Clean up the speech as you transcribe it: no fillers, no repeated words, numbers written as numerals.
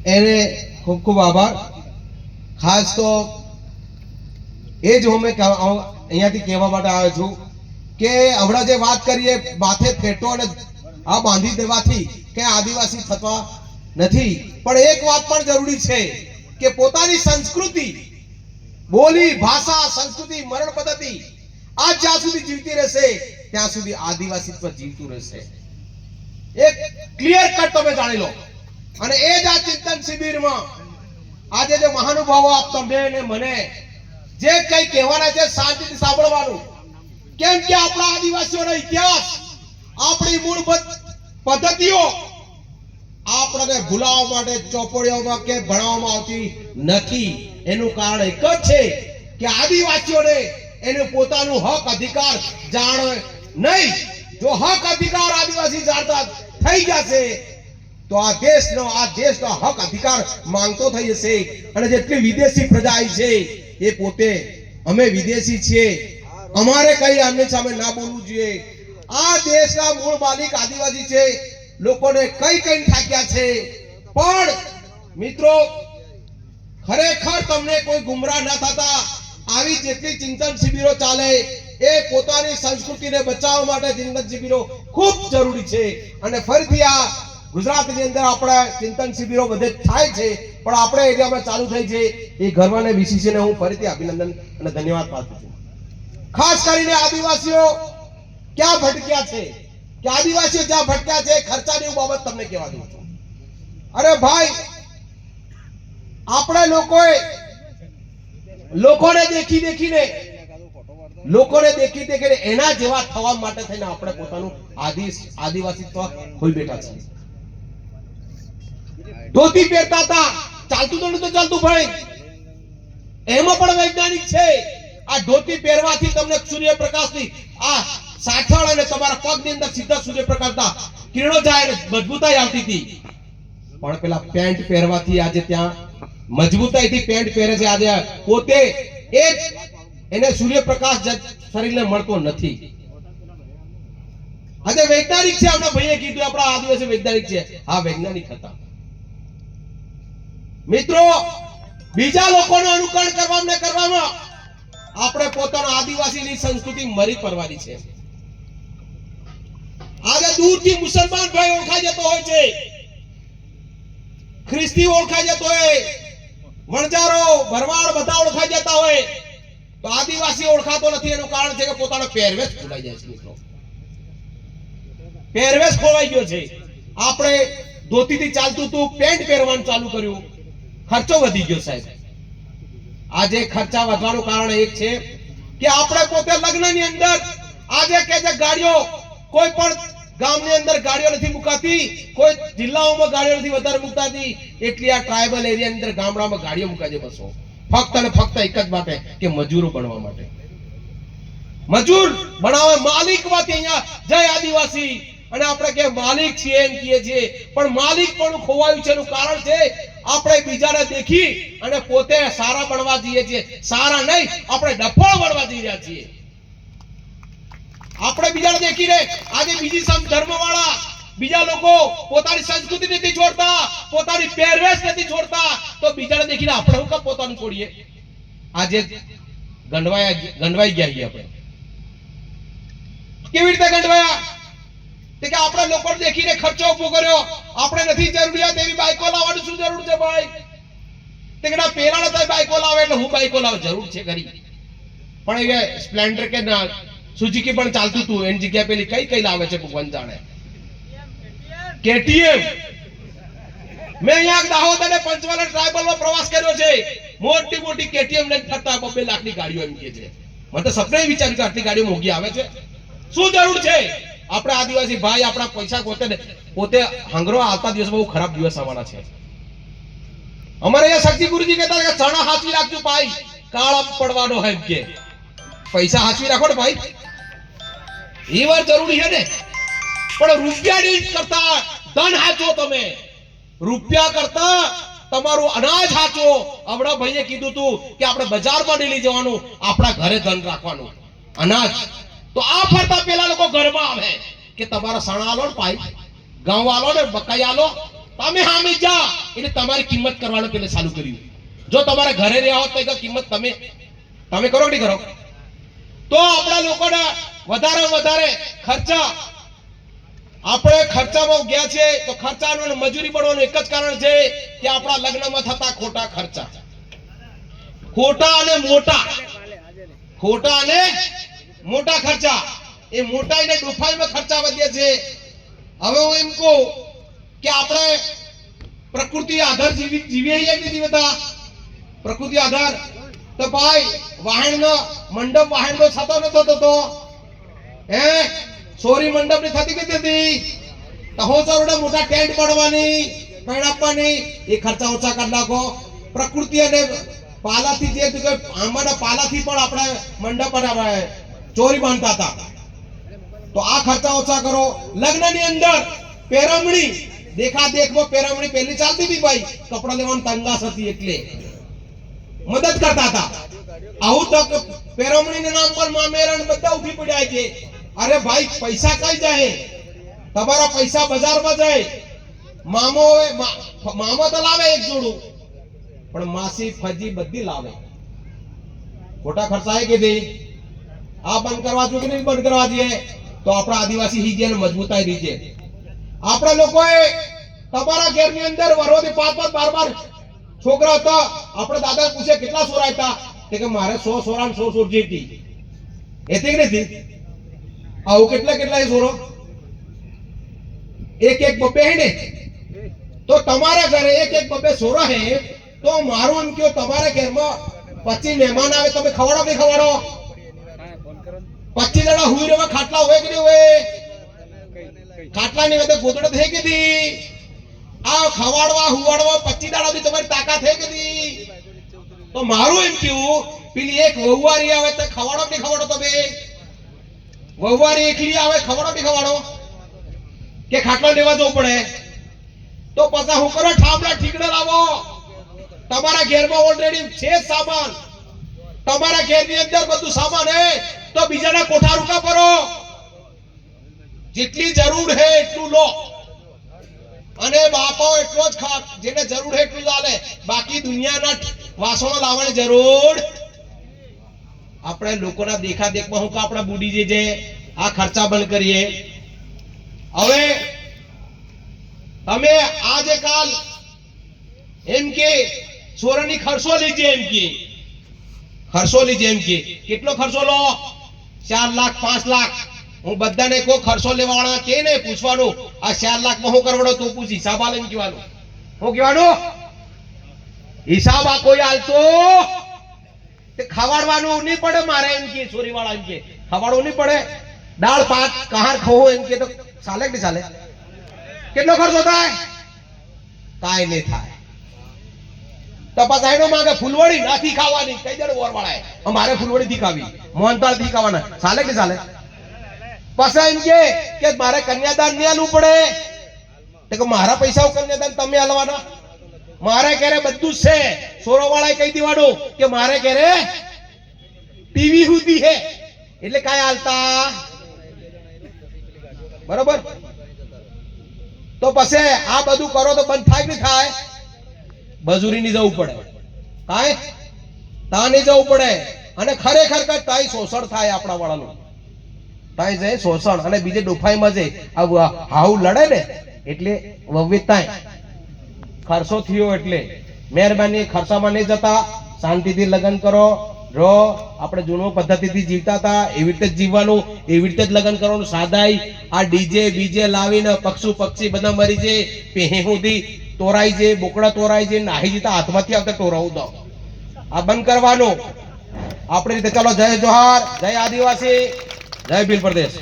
એને ખૂબ ખૂબ આભાર. ખાસ તો એ જ હું અહીંયાથી કહેવા માટે આવ્યો છું કે હમણાં જે વાત કરીએ માથે ફેટો અને આ બાંધી દેવાથી કે આદિવાસી થતા નથી, પણ એક વાત પણ જરૂરી છે કે પોતાની સંસ્કૃતિ, બોલી, ભાષા, સંસ્કૃતિ, મરણ પદ્ધતિ આ જ્યાં સુધી જીવતી રહેશે ત્યાં સુધી આદિવાસીત્વ જીવતું રહેશે. એક ક્લિયર કટ તમે જાણી લો. અને એ જ આ ચિંતન શિબિરમાં આજે જે મહાનુભાવો આપ તમને ને મને જે કઈ કહેવાના છે શાંતિથી સાંભળવાનું. કેમ કે આપણા આદિવાસીઓનો ઇતિહાસ, આપણી મૂળભૂત પદ્ધતિઓ આપણને ભૂલાવવા માટે ચોપડીઓમાં કે ભણાવવામાં આવતી નથી. એનું કારણ એક જ છે કે આદિવાસીઓને એનું પોતાનું હક અધિકાર જાણે નહીં. જો હક અધિકાર આદિવાસી જાણતા થઈ જશે તો આ દેશનો હક અધિકાર માંગતો થઈ જશે. અને જેટલી વિદેશી પ્રજા આવી છે એ પોતે અમે વિદેશી છીએ, અમારે કઈ આમની સામે ના બોલવું જોઈએ. આ દેશના મૂળ માલિક આદિવાસી છે. લોકોને કઈ થાક્યા છે. પણ મિત્રો, ખરેખર તમને કોઈ ગુમરાહ ન થતા આવી જેટલી ચિંતન શિબિરો ચાલે એ પોતાની સંસ્કૃતિને બચાવવા માટે ચિંતન શિબિરો ખૂબ જરૂરી છે. અને ફરીથી આ ગુજરાતની અંદર આપણા ચિંતન શિબિરો બધે થાય છે, પણ આપણે એરિયામાં ચાલુ થઈ છે એ ગર્વને વિશેષને હું ફરીથી અભિનંદન અને ધન્યવાદ પાઠવું છું. ખાસ કરીને આદિવાસીઓ ક્યાં ભટક્યા છે, કે આદિવાસીઓ જ્યાં ભટક્યા છે ખર્ચાની બાબત તમને કહેવા દઉં છું. અરે ભાઈ, આપણે લોકોને દેખી દેખીને એના જેવા થવા માટે થઈને આપણે પોતાનું આદિવાસીત્વ ખોઈ બેઠા છીએ. ધોતી પહેરતા હતા, ચાલતું તો નતું ચાલતું ભાઈ, એમાં પણ વૈજ્ઞાનિક છે. આ ધોતી પહેરવાથી તમને સૂર્યપ્રકાશની આ સાઠળ અને તમારા પગની અંદર સીધા સૂર્યપ્રકાશના કિરણો જાય અને મજબૂતાઈ આવતી હતી. પણ પેલા પેન્ટ પહેરવાથી આજે ત્યાં મજબૂતાઈથી પેન્ટ પહેરે છે. આજે પોતે એને સૂર્યપ્રકાશ શરીરને મળતો નથી. આજે વૈજ્ઞાનિક છે. આપણા ભાઈએ કીધું આપણા આદિવાસી વૈજ્ઞાનિક છે. હા, વૈજ્ઞાનિક હતા. મિત્રો, બીજા લોકોનું અનુકરણ કરવામાં આપણે પોતાના આદિવાસીની સંસ્કૃતિ મરી પડવાની છે. આજે દૂરથી મુસલમાન ભાઈ ઓળખાઈ જતો હોય છે, ખ્રિસ્તી ઓળખાઈ જતો હોય, વણજારો, ભરવાડ બધા ઓળખાઈ જતા હોય, તો આદિવાસી ઓળખાતો નથી. એનું કારણ છે કે પોતાનો પહેરવેશ ખોવાઈ જાય છે. મિત્રો, પહેરવેશ ખોવાઈ ગયો છે. આપણે ધોતીથી ચાલતું હતું, પેન્ટ પહેરવાનું ચાલુ કર્યું, ખર્ચો વધી ગયો સાહેબ. આજે ખર્ચા વધવાનું કારણ એક છે કે આપણે પોતે લગ્નની અંદર આજે કે જે ગાડીઓ કોઈ પણ ગામની અંદર ગાડીઓ નથી મુકાતી, કોઈ જિલ્લાઓમાં ગાડીઓ નથી વધારે મુકાતી, એટલી આ ટ્રાઇબલ એરિયાની અંદર ગામડામાં ગાડીઓ મુકાય છે બસો, ફક્ત અને ફક્ત એક જ માટે કે મજૂરો બનવા માટે. મજૂર બનાવે માલિકમાંથી અહીંયા જય આદિવાસી, અને આપણે કે માલિક છીએ એમ કહીએ છીએ, પણ માલિક પણ ખોવાયું છે. એનું કારણ છે આપણે બીજાને દેખી અને પોતે સારા બનવા જઈએ છીએ. સારા નહીં, આપણે ડફોળ બનવા જઈ રહ્યા છીએ. આપણે બીજાને દેખીને આજે બીજી ધર્મવાળા બીજા લોકો પોતાની સંસ્કૃતિ નથી છોડતા, પોતાની પહેરવેશ નથી છોડતા, તો બીજાને દેખીને આપણે હું કામ પોતાનું છોડીએ? આજે ગંડવાઈ ગયા આપણે. કેવી રીતે ગંડવાયા? કે આપણે લોકોને દેખીને ખર્ચો ઉભો કર્યો. આપણે નથી જરૂરિયાત એવી બાઈકો લાવવાની શું જરૂર છે ભાઈ? તે કે પેલા નતા બાઈકો લાવે એટલે હું બાઈકો લાવ, જરૂર છે ખરી, પણ એ સ્પ્લેન્ડર કે ના સુઝુકી પણ ચાલતું હતું, એની જગ્યાએ પેલી કઈ લાવે છે ભગવાન જાણે. કેટીએમ. મેં અહીંયા દાહોદ અને પંચમહાલ ટ્રાઇબલમાં પ્રવાસ કર્યો છે. મોટી મોટી કેટીએમ લઈને ફરતા 2 લાખની ગાડીઓ એમ કે છે. મને તો સપને વિચાર્યું કે આટલી ગાડીઓ મોંઘી આવે છે, શું જરૂર છે? આપણે આદિવાસી ભાઈ આપણા પૈસા પોતે હાંગરો આવતા દિવસ બહુ ખરાબ દિવસ આવવાના છે. અમારે અહીંયા શક્તિ ગુરુજી કહેતા કે ચણા હાચવી રાખજો ભાઈ, કાળ પડવાનો હોય કે પૈસા હાચવી રાખો ને ભાઈ, એ વાત જરૂરી છે ને. પણ રૂપિયાની કરતા ધન હાચો, તમે રૂપિયા કરતા તમારું અનાજ હાચો. હમણાં ભાઈએ કીધું હતું કે આપણે બજારમાં નહીં લઈ જવાનું, આપણા ઘરે ધન રાખવાનું, અનાજ. તો આ ફરતા પેલા લોકો ઘરમાં આવે કે તમારા સણા આલો ને ભાઈ, ઘઉં આલો ને મકાઈ આલો, તમે હામી જા એટલે તમારી કિંમત કરવાનું પેલે ચાલુ કર્યું. જો તમારા ઘરે રહ્યા હોત તો એ કિંમત તમે કરો કે નહીં કરો? તો આપણા લોકોને વધારે ખર્ચા, આપણે ખર્ચામાં ગયા છે. તો ખર્ચાનું અને મજૂરી બળવાનું એક જ કારણ છે કે આપણા લગ્નમાં થતા ખોટા ખર્ચા, ખોટા અને મોટા ખર્ચા. એ મોટા અને ડોફાઈમાં ખર્ચા વધ્યા છે. હવે હું એમ કહું કે આપણે પ્રકૃતિ આધાર જીવીએ કે જીવતા પ્રકૃતિ આધાર. તો ભાઈ વાહણનો મંડપ વાહણનો થતો નતો તો સોરી મંડપ ની થતી કે હતી તો હો સરોડે મોટા ટેન્ટ પડવાની પેણ આપવાની. એ ખર્ચા ઓછા કરી નાખો. પ્રકૃતિ અને પાલાથી જે આંબાના પાલાથી પણ આપણે મંડપ બનાવાય, ચોરી બાંધતા હતા. તો આ ખર્ચા ઓછા કરો. લગ્નની અંદર પેરમણી, દેખા દેખમાં પેરમણી પહેલી ચાલતી હતી ભાઈ, કપડા લેવાની તંગાસ હતી એટલે મદદ કરતા હતા. આવું તો પેરમણીના નામ પર મામેરણ બધા ઉઠી પડ્યા છે. અરે ભાઈ પૈસા કઈ જાય? તમારા પૈસા બજારમાં જાય. મામો તો લાવે એક જોડું, પણ માસી ફજી બધી લાવે. ખોટા ખર્ચા કે નહીં? આ બંધ કરવા જોઈએ કે નહીં બંધ કરવા જોઈએ? તો આપણા આદિવાસી હીજે મજબૂતાઈ રીજે. આપણા લોકોએ તમારા ઘરની અંદર વરોથી 5-12 છોકરા હતા. આપણે દાદા પૂછે કેટલા સોરા હતા? કે મારે 100 સોરા 100 સોરજી હતી. એથી કે નથી? આવું કેટલા સોરો? એક બબ્બે હે ને? તો તમારા ઘરે એક બબ્બે સોરા હે. તો મારું એમ કહ્યું તમારા ઘરમાં 25 મહેમાન આવે, તમે ખવાડો કે ખવાડો? 25 જણા હુઈ રહેવા ખાટલા હોય કે નહીં હોય? ખાટલા ની વચ્ચે ગોદડો થઈ કે નહીં? આ ખવાડવા હુવાડવા 25 દાડા થી તમારી તાકાત થઈ કે નહીં? તો મારું એમ કેવું પેલી એક વહુવારી આવે તો ખવાડો કે ખવાડો? તમે વહુવારી એકલી આવે ખવાડો કે ખવાડો? કે ખાટલા લેવા જવું પડે? તો પછી હું કરો? ઠામડા ઠીકડા લાવો. તમારા ઘરમાં ઓલરેડી છે સામાન, તમારા ઘરની અંદર બધું સામાન હે. તો બીજાના કોઠા રૂકા કરો. જેટલી જરૂર હે એટલું લો, અને બાપો એટલો જ ખા. જેને જરૂર હે એટલું ચાલે. બાકી દુનિયાના વાસણો લાવવાની જરૂર. આપણે લોકોના દેખા દેખમાં હું કે આપણે બુડી જે આ ખર્ચા બંધ કરીએ. હવે તમે આજે કાલ એમ કે સોરાની ખર્ચો લીજે, એમ કે ખર્ચો લીજે. એમ કે કેટલો ખર્ચો લો? 4 લાખ 5 લાખ. હું બધાને કોઈ ખર્ચો લેવાવાળા કે ને પૂછવાનું આ 4 લાખમાં હું કરવાનો? તું પૂછ. હિસાબ આલે એમ કહેવાનું. હું કહેવાનું હિસાબ આ કોઈ આલતો ખવાડવાનું નહીં પડે મારે. એમ કે ચોરી વાળા એમ કે ખવાડવું નહીં પડે. દાળ ભાત કહાર ખવો એમ કે તો ચાલે કે ચાલે? કેટલો ખર્ચો થાય? કાંઈ નહીં થાય. તપાસ માંગે ફૂલવડી નથી ખાવાની. કઈ દે ઓરવાળાએ અમારે ફૂલવડી થી ખાવી, મોહનતાળ થી ખાવાના. ચાલે કે ચાલે? પછી એમ કે મારે કન્યાદાન નહીં આલવું પડે. તો મારા પૈસા કન્યાદાન તમે આલવાના? મારે ઘરે બધું જ છે. સોરો વાળાએ કહી દેવાનું કે મારે ઘરે ટીવી સુધી છે એટલે કાંઈ હાલતા. બરોબર? તો પછી આ બધું કરો તો બંધ થાય કે થાય? મજૂરી ની જવું પડે, કાંઈ તા નહીં જવું પડે. અને ખરેખર તાઈ શોષણ થાય આપણા વાળાનું. તાઈ જાય શોષણ. અને બીજે ડોફાઈમાં જાય હાઉ લડે ને એટલે વવિતાય ખર્ચો થયો. એટલે મહેરબાની ખર્ચામાં નહીં જતા. શાંતિથી લગ્ન કરો. રો આપણે જૂનો પદ્ધતિથી જીવતા હતા એવી રીતે જ જીવવાનું, એવી રીતે જ લગ્ન કરવાનું. સાદાઈ આ ડીજે બીજે લાવીને પક્ષી બધા મરી જાય, પેહે સુધી તોરાઈ જાય, બોકડા તોરાઈ જાય, નાહી જતા હાથમાંથી આવતા તોરાવું દો. આ બંધ કરવાનું આપણી રીતે. ચાલો, જય જોહાર, જય આદિવાસી, જય ભીલ પ્રદેશ.